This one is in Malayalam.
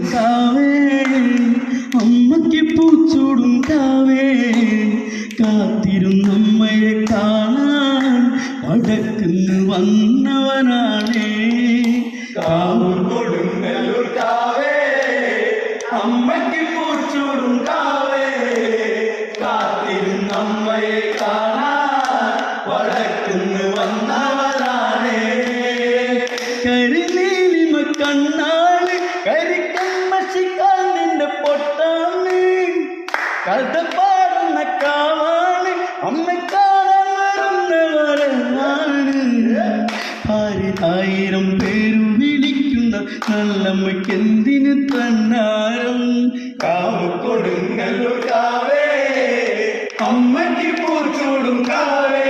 കാവേ അമ്മയ്ക്ക് പൂച്ചൂടും കാവേ കാത്തിരുന്നമ്മയെ കാണാൻ വടക്കുന്ന് വന്നവനാണേ കാവൂർ കൊടുങ്ങല്ലൂർ കാവേ അമ്മയ്ക്ക് പൂച്ചൂടും കാവേ കാത്തിരുന്നമ്മയെ കാണാൻ വടക്കുന്ന് വന്നവനാണേ കരിനീലിമ കണ്ണാള് കരിക്കമ്മശിക്കാൻ നിന്റെ പൊട്ടാണ് കഥ പാടുന്ന കാവാണ് അമ്മ കാണാൻ വരുന്നവരാണ് ആയിരം പേരു വിളിക്കുന്ന നല്ലമ്മയ്ക്ക് എന്തിന് തന്നാരം കാവ് കൊടുങ്ങല്ലൂർ കാവേ അമ്മയ്ക്ക് പൂച്ചൂടും കാവേ